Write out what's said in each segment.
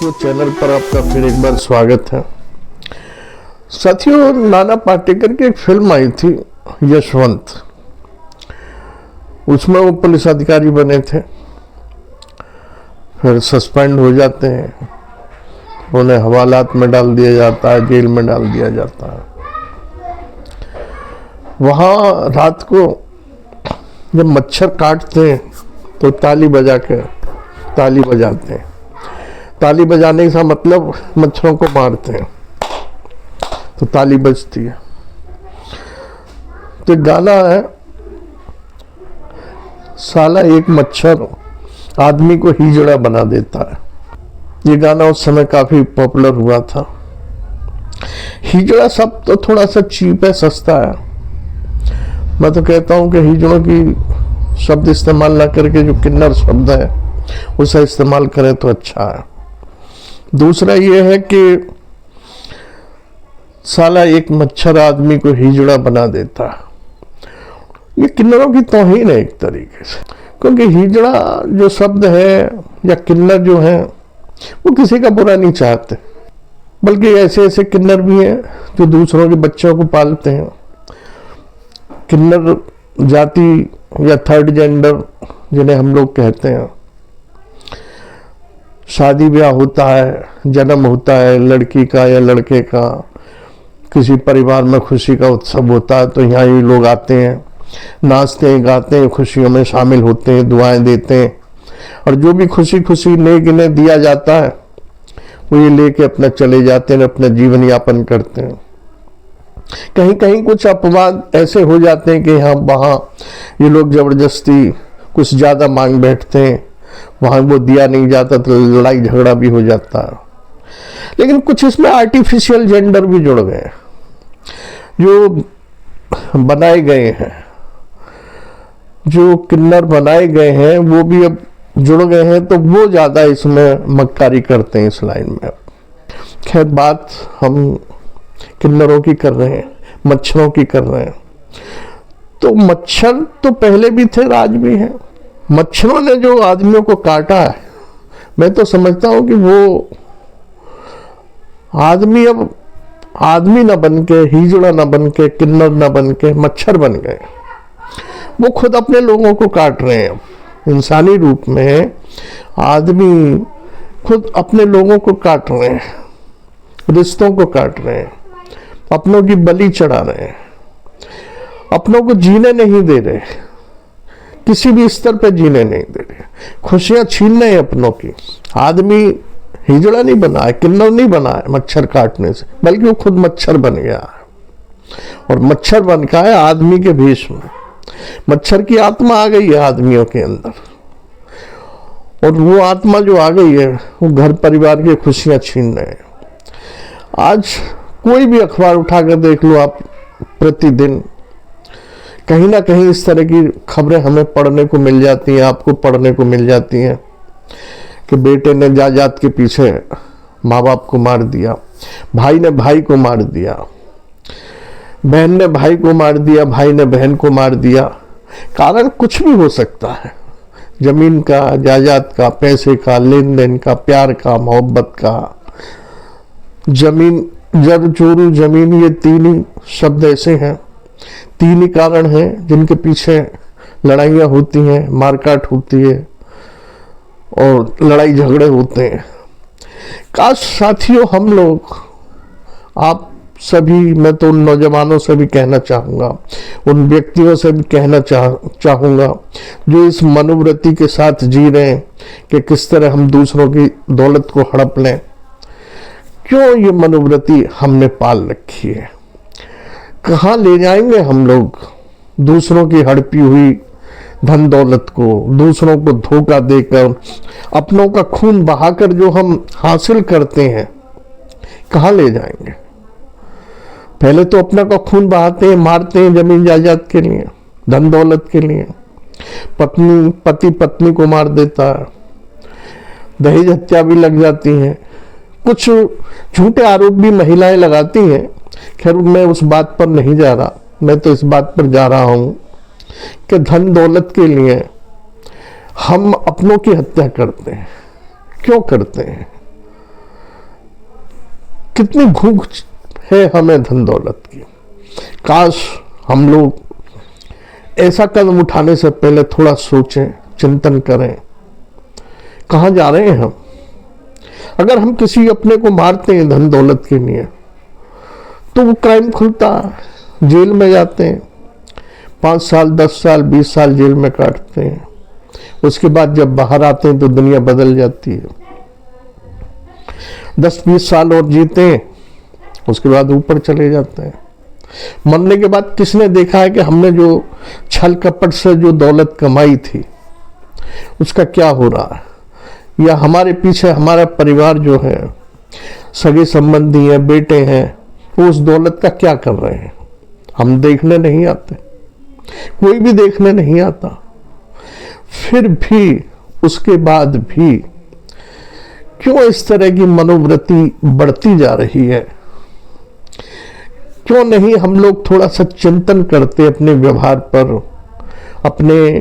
Radio channel पर आपका फिर एक बार स्वागत है। साथियों, नाना पाटेकर की एक फिल्म आई थी यशवंत। उसमें वो पुलिस अधिकारी बने थे, फिर सस्पेंड हो जाते हैं, उन्हें हवालात में डाल दिया जाता है, जेल में डाल दिया जाता है। वहाँ रात को जब मच्छर काटते हैं तो ताली बजाते हैं। ताली बजाने का मतलब मच्छरों को मारते हैं, तो ताली बजती है। तो गाना है, साला एक मच्छर आदमी को हिजड़ा बना देता है। ये गाना उस समय काफी पॉपुलर हुआ था। हिजड़ा शब्द तो थोड़ा सा चीप है, सस्ता है। मैं तो कहता हूं कि हिजड़ों की शब्द इस्तेमाल ना करके जो किन्नर शब्द है उसे इस्तेमाल करें तो अच्छा है। दूसरा ये है कि साला एक मच्छर आदमी को हिजड़ा बना देता है। ये किन्नरों की तौहीन है एक तरीके से, क्योंकि हिजड़ा जो शब्द है या किन्नर जो है वो किसी का बुरा नहीं चाहते, बल्कि ऐसे ऐसे किन्नर भी हैं जो दूसरों के बच्चों को पालते हैं। किन्नर जाति या थर्ड जेंडर जिन्हें हम लोग कहते हैं, शादी ब्याह होता है, जन्म होता है लड़की का या लड़के का, किसी परिवार में खुशी का उत्सव होता है तो यहाँ ये लोग आते हैं, नाचते हैं, गाते हैं, खुशियों में शामिल होते हैं, दुआएं देते हैं, और जो भी खुशी खुशी नेक इन्हें दिया जाता है वो ये लेके अपना चले जाते हैं, अपना जीवन यापन करते हैं। कहीं कहीं कुछ अपवाद ऐसे हो जाते हैं कि यहाँ वहाँ ये लोग जबरदस्ती कुछ ज़्यादा मांग बैठते हैं, वहाँ वो दिया नहीं जाता तो लड़ाई झगड़ा भी हो जाता है। लेकिन कुछ इसमें आर्टिफिशियल जेंडर भी जुड़ गए, जो बनाए गए हैं, जो किन्नर बनाए गए हैं वो भी अब जुड़ गए हैं, तो वो ज़्यादा इसमें मक्कारी करते हैं इस लाइन में। खैर, बात हम किन्नरों की कर रहे हैं, मच्छरों की कर रहे हैं। तो मच्छर तो पहले भी थे, आज भी हैं। मच्छरों ने जो आदमियों को काटा है, मैं तो समझता हूं कि वो आदमी अब आदमी न बन के, हिजड़ा न बन के, किन्नर न बन के मच्छर बन गए। वो खुद अपने लोगों को काट रहे हैं। इंसानी रूप में आदमी खुद अपने लोगों को काट रहे हैं, रिश्तों को काट रहे हैं, अपनों की बलि चढ़ा रहे हैं, अपनों को जीने नहीं दे रहे, किसी भी स्तर पर जीने नहीं दे रहे, खुशियां छीन रहे हैं अपनों की। आदमी हिजड़ा नहीं बना है, किन्नर नहीं बना है मच्छर काटने से, बल्कि वो खुद मच्छर बन गया है, और मच्छर बन का है आदमी के भेष में। मच्छर की आत्मा आ गई है आदमियों के अंदर, और वो आत्मा जो आ गई है वो घर परिवार की खुशियां छीन रहे हैं। आज कोई भी अखबार उठाकर देख लो आप, प्रतिदिन कहीं ना कहीं इस तरह की खबरें हमें पढ़ने को मिल जाती हैं, आपको पढ़ने को मिल जाती हैं कि बेटे ने जायदाद के पीछे माँ बाप को मार दिया, भाई ने भाई को मार दिया, बहन ने भाई को मार दिया, भाई ने बहन को मार दिया। कारण कुछ भी हो सकता है, जमीन का, जायदाद का, पैसे का, लेन देन का, प्यार का, मोहब्बत का। जमीन, जर चोरू जमीन, ये तीन ही शब्द ऐसे हैं, तीन ही कारण हैं जिनके पीछे लड़ाइयाँ होती हैं, मारकाट होती है और लड़ाई झगड़े होते हैं। काश साथियों, हम लोग, आप सभी, मैं तो उन नौजवानों से भी कहना चाहूँगा, उन व्यक्तियों से भी कहना चाहूँगा जो इस मनोवृत्ति के साथ जी रहे हैं कि किस तरह हम दूसरों की दौलत को हड़प लें। क्यों ये मनोवृत्ति हमने पाल रखी है? कहाँ ले जाएंगे हम लोग दूसरों की हड़पी हुई धन दौलत को, दूसरों को धोखा देकर, अपनों का खून बहाकर जो हम हासिल करते हैं, कहाँ ले जाएंगे? पहले तो अपना का खून बहाते हैं, मारते हैं जमीन जायदाद के लिए, धन दौलत के लिए। पति पत्नी को मार देता है, दहेज हत्या भी लग जाती है, कुछ झूठे आरोप भी महिलाएं लगाती हैं। खैर, मैं उस बात पर नहीं जा रहा, मैं तो इस बात पर जा रहा हूं कि धन दौलत के लिए हम अपनों की हत्या करते हैं। क्यों करते हैं? कितनी भूख है हमें धन दौलत की। काश हम लोग ऐसा कदम उठाने से पहले थोड़ा सोचें, चिंतन करें, कहाँ जा रहे हैं हम। अगर हम किसी अपने को मारते हैं धन दौलत के लिए तो वो क्राइम खुलता है, जेल में जाते हैं, 5 साल 10 साल 20 साल जेल में काटते हैं। उसके बाद जब बाहर आते हैं तो दुनिया बदल जाती है। 10-20 साल और जीते हैं, उसके बाद ऊपर चले जाते हैं। मरने के बाद किसने देखा है कि हमने जो छल कपट से जो दौलत कमाई थी उसका क्या हो रहा है, या हमारे पीछे हमारा परिवार जो है, सगे संबंधी हैं, बेटे हैं, वो उस दौलत का क्या कर रहे हैं। हम देखने नहीं आते, कोई भी देखने नहीं आता। फिर भी उसके बाद भी क्यों इस तरह की मनोवृत्ति बढ़ती जा रही है। क्यों नहीं हम लोग थोड़ा सा चिंतन करते अपने व्यवहार पर, अपने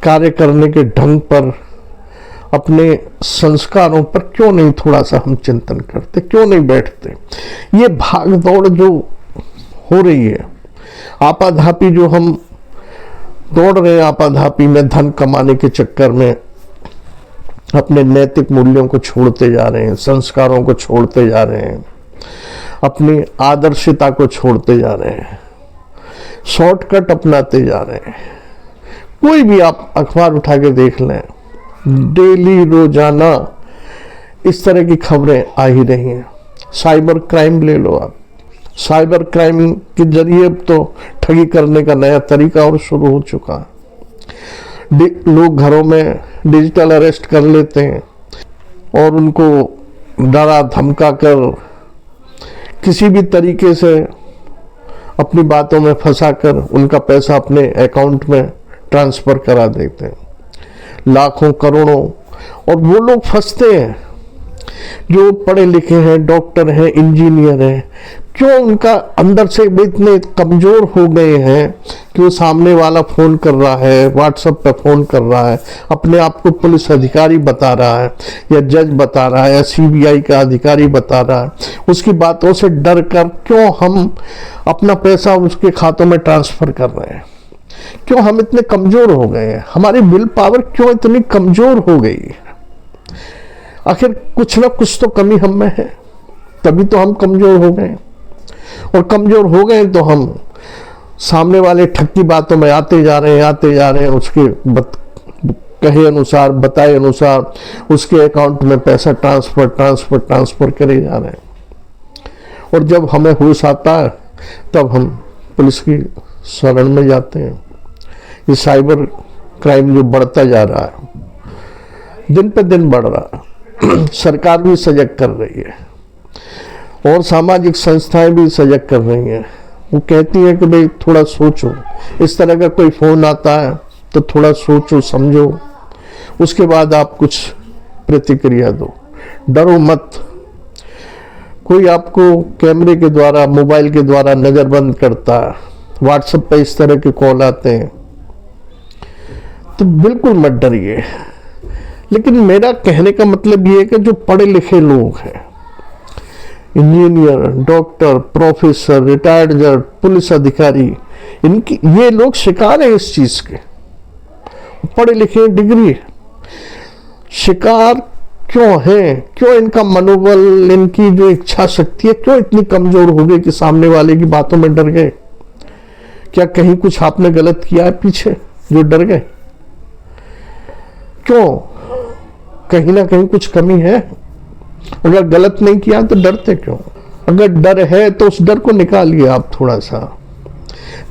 कार्य करने के ढंग पर, अपने संस्कारों पर क्यों नहीं थोड़ा सा हम चिंतन करते, क्यों नहीं बैठते। ये भाग दौड़ जो हो रही है, आपाधापी जो हम दौड़ रहे हैं, आपाधापी में धन कमाने के चक्कर में अपने नैतिक मूल्यों को छोड़ते जा रहे हैं, संस्कारों को छोड़ते जा रहे हैं, अपनी आदर्शिता को छोड़ते जा रहे हैं, शॉर्टकट अपनाते जा रहे हैं। कोई भी आप अखबार उठा के देख लें, डेली रोजाना इस तरह की खबरें आ ही रही हैं। साइबर क्राइम ले लो आप, साइबर क्राइम के जरिए तो ठगी करने का नया तरीका और शुरू हो चुका है। लोग घरों में डिजिटल अरेस्ट कर लेते हैं और उनको डरा धमका कर किसी भी तरीके से अपनी बातों में फंसाकर उनका पैसा अपने अकाउंट में ट्रांसफर करा देते हैं, लाखों करोड़ों। और वो लोग फंसते हैं जो पढ़े लिखे हैं, डॉक्टर हैं, इंजीनियर हैं। क्यों उनका अंदर से इतने कमजोर हो गए हैं कि वो सामने वाला फोन कर रहा है, व्हाट्सएप पे फोन कर रहा है, अपने आप को पुलिस अधिकारी बता रहा है या जज बता रहा है या सीबीआई का अधिकारी बता रहा है, उसकी बातों से डर कर क्यों हम अपना पैसा उसके खातों में ट्रांसफर कर रहे हैं। क्यों हम इतने कमजोर हो गए हैं, हमारी विल पावर क्यों इतनी कमजोर हो गई है। आखिर कुछ ना कुछ तो कमी हम में है, तभी तो हम कमजोर हो गए। और कमजोर हो गए तो हम सामने वाले ठक्की बातों में आते जा रहे हैं, उसके कहे अनुसार, बताए अनुसार उसके अकाउंट में पैसा ट्रांसफर करे जा रहे हैं। और जब हमें होश आता है तब हम पुलिस की शरण में जाते हैं। ये साइबर क्राइम जो बढ़ता जा रहा है, दिन पे दिन बढ़ रहा है, सरकार भी सजग कर रही है और सामाजिक संस्थाएं भी सजग कर रही हैं। वो कहती हैं कि भाई थोड़ा सोचो, इस तरह का कोई फोन आता है तो थोड़ा सोचो समझो, उसके बाद आप कुछ प्रतिक्रिया दो, डरो मत। कोई आपको कैमरे के द्वारा, मोबाइल के द्वारा नजरबंद करता है, व्हाट्सएप पे इस तरह के कॉल आते हैं, तो बिल्कुल मत डरिए। लेकिन मेरा कहने का मतलब ये है कि जो पढ़े लिखे लोग हैं, इंजीनियर, डॉक्टर, प्रोफेसर, रिटायर्ड जज, पुलिस अधिकारी, इनकी ये लोग शिकार हैं इस चीज के। पढ़े लिखे, डिग्री, शिकार क्यों है? क्यों इनका मनोबल, इनकी जो इच्छा शक्ति है क्यों इतनी कमजोर हो गई कि सामने वाले की बातों में डर गए? क्या कहीं कुछ आपने गलत किया है पीछे जो डर गए? क्यों? कहीं ना कहीं कुछ कमी है। अगर गलत नहीं किया तो डरते क्यों? अगर डर है तो उस डर को निकालिए, आप थोड़ा सा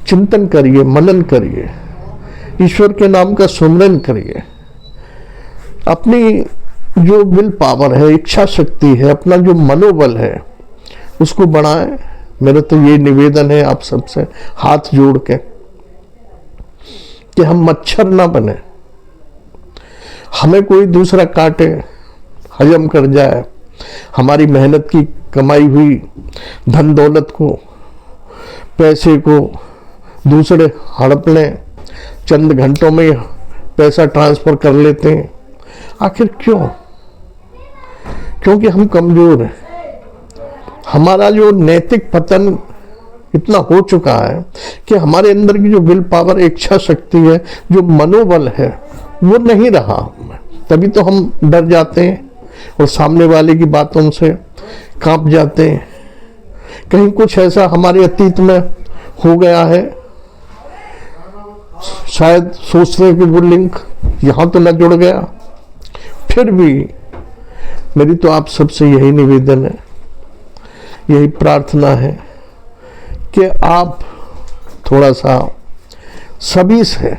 चिंतन करिए, मनन करिए, ईश्वर के नाम का सुमरन करिए, अपनी जो विल पावर है, इच्छा शक्ति है, अपना जो मनोबल है उसको बढ़ाएं। मेरा तो ये निवेदन है आप सबसे हाथ जोड़ के कि हम मच्छर ना बने, हमें कोई दूसरा काटे, हजम कर जाए, हमारी मेहनत की कमाई हुई धन दौलत को, पैसे को दूसरे हड़प लें, चंद घंटों में पैसा ट्रांसफर कर लेते हैं। आखिर क्यों? क्योंकि हम कमजोर हैं, हमारा जो नैतिक पतन इतना हो चुका है कि हमारे अंदर की जो विल पावर, इच्छा शक्ति है, जो मनोबल है, वो नहीं रहा। तभी तो हम डर जाते हैं और सामने वाले की बातों से कांप जाते हैं। कहीं कुछ ऐसा हमारे अतीत में हो गया है, शायद सोचते हैं कि वो लिंक यहाँ तो न जुड़ गया। फिर भी मेरी तो आप सबसे यही निवेदन है, यही प्रार्थना है कि आप थोड़ा सा सभी से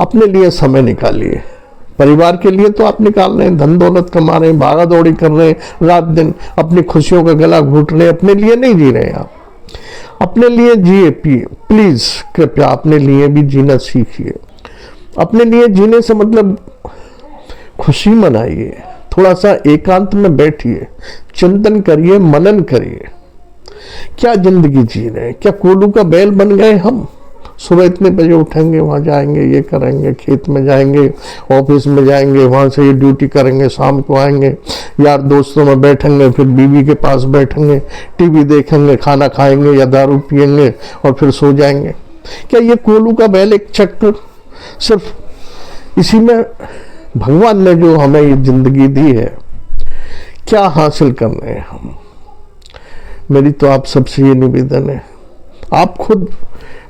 अपने लिए समय निकालिए। परिवार के लिए तो आप निकाल रहे हैं, धन दौलत कमा रहे हैं, भागा दौड़ी कर रहे हैं, रात दिन अपनी खुशियों का गला घोट रहे हैं, अपने लिए नहीं जी रहे हैं आप। अपने लिए जिए पिए, प्लीज कृपया अपने लिए भी जीना सीखिए। अपने लिए जीने से मतलब खुशी मनाइए, थोड़ा सा एकांत में बैठिए, चिंतन करिए, मनन करिए। क्या जिंदगी जी रहे हैं? क्या कोलू का बैल बन गए हम? सुबह इतने बजे उठेंगे, वहाँ जाएंगे, ये करेंगे, खेत में जाएंगे, ऑफिस में जाएंगे, वहाँ से ये ड्यूटी करेंगे, शाम को आएंगे, यार दोस्तों में बैठेंगे, फिर बीवी के पास बैठेंगे, टीवी देखेंगे, खाना खाएंगे या दारू पिएंगे और फिर सो जाएंगे। क्या ये कोलू का बैल एक चक्र? सिर्फ इसी में भगवान ने जो हमें ये जिंदगी दी है, क्या हासिल कर रहे हैं हम? मेरी तो आप सबसे ये निवेदन है, आप खुद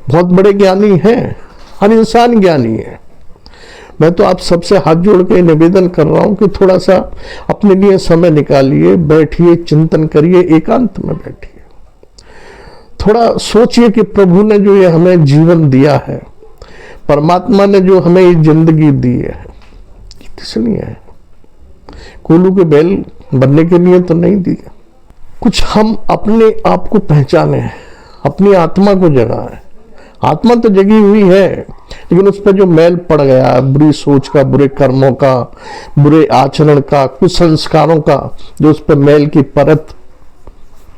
बहुत बड़े ज्ञानी हैं, हर इंसान ज्ञानी है। मैं तो आप सबसे हाथ जोड़ के निवेदन कर रहा हूं कि थोड़ा सा अपने लिए समय निकालिए, बैठिए, चिंतन करिए, एकांत में बैठिए, थोड़ा सोचिए कि प्रभु ने जो ये हमें जीवन दिया है, परमात्मा ने जो हमें ये जिंदगी दी है, किस लिए है? कोलू के बैल बनने के लिए तो नहीं दी। कुछ हम अपने आप को पहचाने, अपनी आत्मा को जगाएं। आत्मा तो जगी हुई है, लेकिन उस पर जो मैल पड़ गया, बुरी सोच का, बुरे कर्मों का, बुरे आचरण का, कुछ संस्कारों का, जो उस पर मैल की परत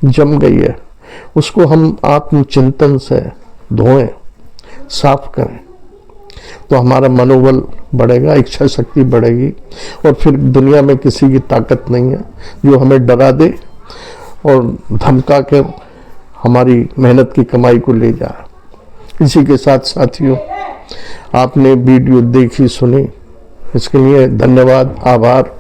जम गई है, उसको हम आत्मचिंतन से धोएं, साफ करें, तो हमारा मनोबल बढ़ेगा, इच्छा शक्ति बढ़ेगी, और फिर दुनिया में किसी की ताकत नहीं है जो हमें डरा दे और धमका कर हमारी मेहनत की कमाई को ले जाए। इसी के साथ साथियों, आपने वीडियो देखी, सुनी, इसके लिए धन्यवाद, आभार।